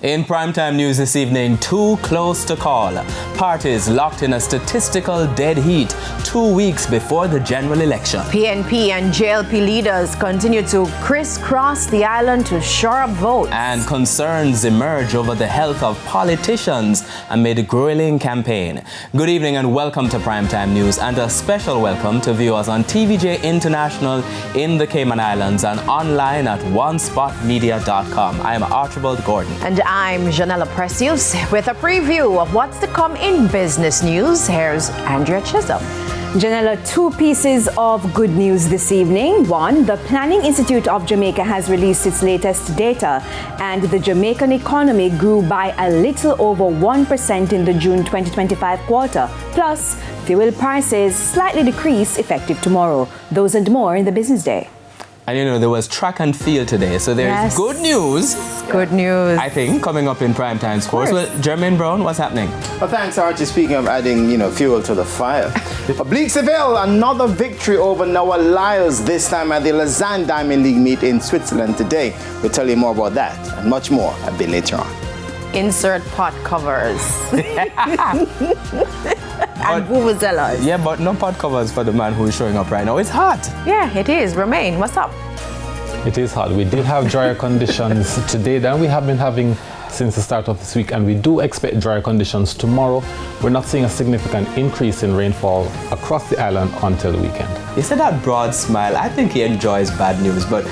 In primetime news this evening, too close to call. Parties locked in a statistical dead heat 2 weeks before the general election. PNP and JLP leaders continue to crisscross the island to shore up votes. And concerns emerge over the health of politicians amid a grueling campaign. Good evening and welcome to Primetime News, and a special welcome to viewers on TVJ International in the Cayman Islands and online at onespotmedia.com. I am Archibald Gordon. And I'm Janella Precious with a preview of what's to come in business news. Here's Andrea Chisholm. Janella, two pieces of good news this evening. One, the Planning Institute of Jamaica has released its latest data, and the Jamaican economy grew by a little over 1% in the June 2025 quarter. Plus, fuel prices slightly decrease effective tomorrow. Those and more in the business day. And you know, there was track and field today, so there's good news. Good news. I think coming up in primetime sports. Well, Jermaine Brown, what's happening? Well, thanks, Archie. Speaking of adding, fuel to the fire. Oblique Seville, another victory over Noah Lyles, this time at the Lausanne Diamond League meet in Switzerland today. We'll tell you more about that and much more a bit later on. Insert pot covers. And vuvuzelas. Yeah, but no pot covers for the man who is showing up right now. It's hot. Yeah, it is. Romain, what's up? It is hot. We did have drier conditions today than we have been having since the start of this week, and we do expect drier conditions tomorrow. We're not seeing a significant increase in rainfall across the island until the weekend. You said that broad smile. I think he enjoys bad news, but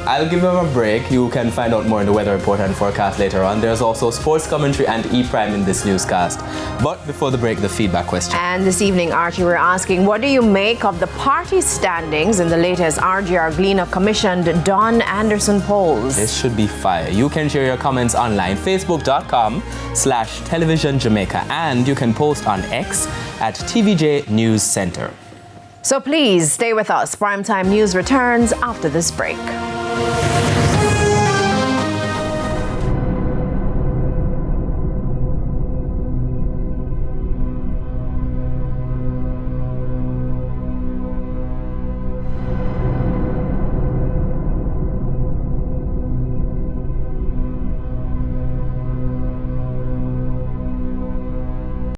I'll give him a break. You can find out more in the weather report and forecast later on. There's also sports commentary and E-Prime in this newscast. But before the break, the feedback question. And this evening, Archie, we're asking, what do you make of the party standings in the latest RGR Gleaner commissioned Don Anderson polls? This should be fire. You can share your comments online, facebook.com/televisionjamaica, and you can post on X at TVJ News Center. So please stay with us. Primetime News returns after this break.